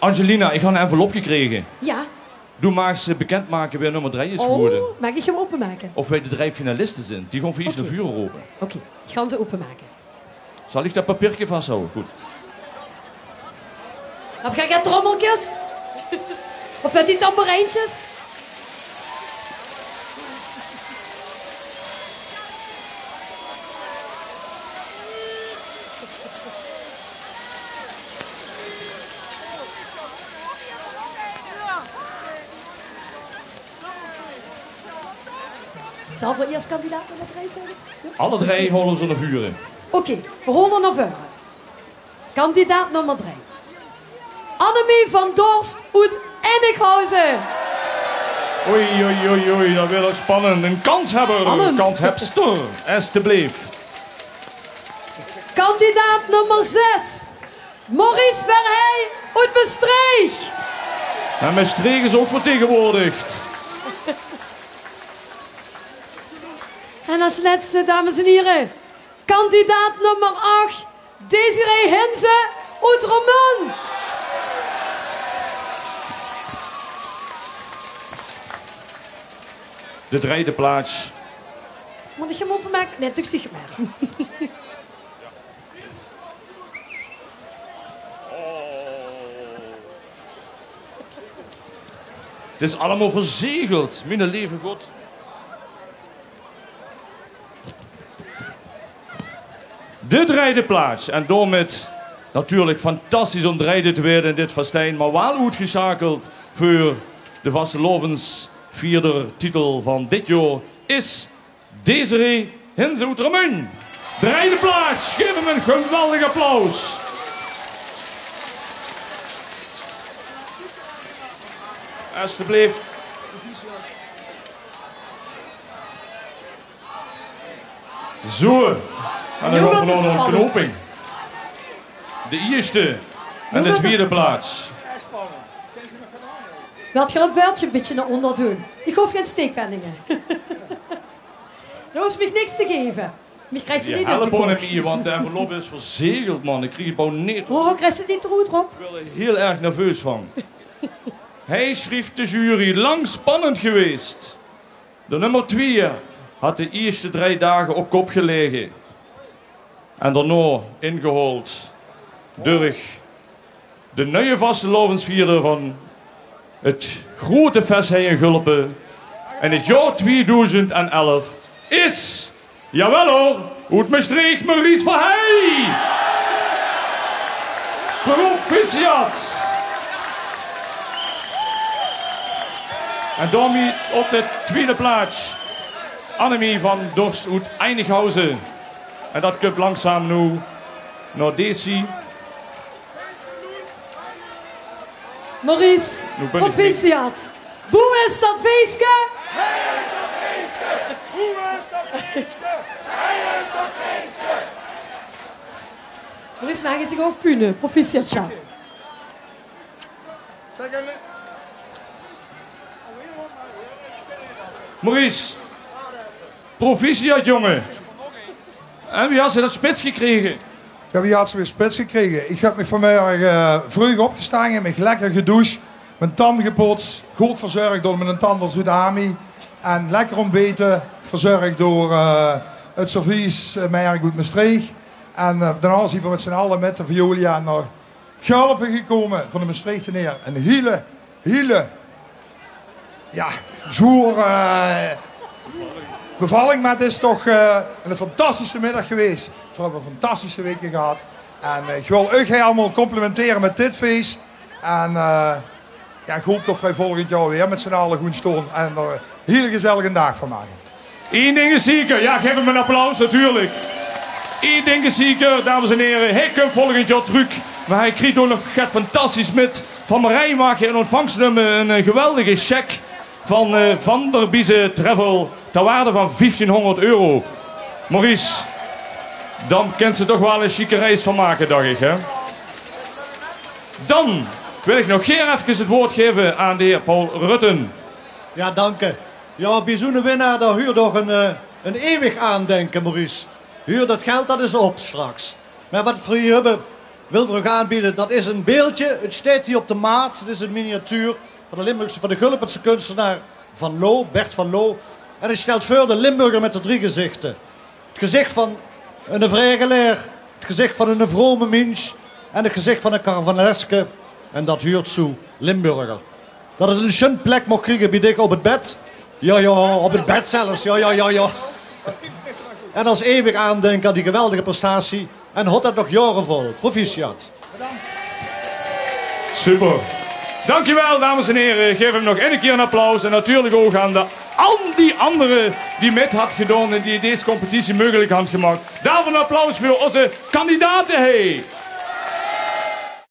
Angelina, ik heb een envelop gekregen. Ja. Doe maar eens bekendmaken wie nummer 3 is geworden. Mag ik hem openmaken? Of wij de 3 finalisten zijn. Die gaan voor iets naar vuren roepen. Oké, ik ga ze openmaken. Zal ik dat papiertje vasthouden? Goed. Heb jij trommeltjes? Of met die tamboerijntjes? Zal voor eerst kandidaat nummer 3 zijn? Ja? Alle 3 holen ze naar vuren. Oké, we holen naar voren. Kandidaat nummer 3. Annemie van Dorst uit Ennighausen. Oei, oei, oei, oei, dat wordt spannend. Een kanshebber, een kanshebster, alsjeblieft. Kandidaat nummer 6. Maurice Verheij uit Maastricht. En Maastricht is ook vertegenwoordigd. En als laatste, dames en heren, kandidaat nummer 8, Desiree Hinze uit Roermond. De 3e plaats. Moet ik hem openmaken? Nee, toch zeg maar. Het is allemaal verzegeld, mijn lieve God. De 3e plaats. En door met natuurlijk fantastisch om 3e te worden in dit festijn. Maar wel uitgeschakeld voor de vastelovens 4e titel van dit jaar is Desiree Hinze uit Roermond. 3e plaats. Geef hem een geweldig applaus. Alsjeblieft. Zo. En dan gaan we nog een knoping. De eerste en de 2e plaats. Laat je het buitje een beetje naar onder doen. Ik hoef geen steekpenningen. Er hoeft me niks te geven. Ik krijg ze Je niet uit de helpen hem kop. hier, want de envelop is verzegeld, man. Ik krijg het gewoon niet. Oh, ik krijg ze niet eruit, Rob. Ik ben er heel erg nerveus van. Hij schreef de jury, lang spannend geweest. De nummer 2 had de eerste 3 dagen op kop gelegen. En daarna ingehaald door de nieuwe vastelovensvierder van het grote Vesthei in Gulpen. En het jaar 2011 is, jawel hoor, uit Maastricht Maurice Verheij. Proficiat. En daarmee op de 2e plaats Annemie van Dorst uit Ennighausen. En dat komt langzaam nu naar Desi. Maurice, proficiat. Hoe is dat feestje? Hij is dat feestje! Hoe is dat feestje? Hij is dat feestje! Maurice, mag je toch ook punen? Proficiat, ja. Zeg hem. Maurice, proficiat jongen. En wie had ze dat spits gekregen? Ja, wie had ze weer spits gekregen? Ik heb me vanmiddag vroeg opgestaan, heb me lekker gedoucht, mijn tanden gepoetst, goed verzorgd door mijn tandarts Udami en lekker ontbeten, verzorgd door het serviesmerk uit Maastricht. En daarna zijn we met z'n allen met de Violia naar Gulpen gekomen van de Maastricht neer. Een hele, ja, zwoer bevalling, maar het is toch een fantastische middag geweest. We hebben een fantastische weken gehad. En ik wil u allemaal complimenteren met dit feest. En ja, ik hoop dat wij volgend jaar weer met z'n allen goed staan en er een hele gezellige dag van maken. Eén ding is zeker. Ja, geef hem een applaus natuurlijk. Eén ding is zeker, dames en heren. Hij komt volgend jaar terug. Maar hij krijgt ook nog fantastisch met van Marij maken in ontvangstnummer een geweldige cheque van Van der Biezen Travel ter waarde van €1500. Maurice, dan kent ze toch wel een chique reis van maken, dacht ik, hè? Dan wil ik nog even het woord geven aan de heer Paul Rutten. Ja, dank je. Ja, bijzonder winnaar, daar huur toch een eeuwig aandenken, Maurice. Huur dat geld, dat is op straks. Maar wat voor je hebben, wil voor u aanbieden. Dat is een beeldje. Het staat hier op de maat. Het is een miniatuur van de Gulpense kunstenaar Van Loo, Bert van Loo. En hij stelt voor de Limburger met de 3 gezichten. Het gezicht van een vrijgeleer, het gezicht van een vrome mens en het gezicht van een caravaneske. En dat huurt zo Limburger. Dat het een schöne plek mag krijgen bij dik op het bed. Ja, op het bed zelfs. Ja. En als eeuwig aandenken aan die geweldige prestatie. En houdt dat nog jaren vol. Proficiat. Super. Dankjewel, dames en heren. Geef hem nog een keer een applaus. En natuurlijk ook aan al die anderen die met had gedaan en die deze competitie mogelijk had gemaakt. Daarvoor een applaus voor onze kandidaten. Hey.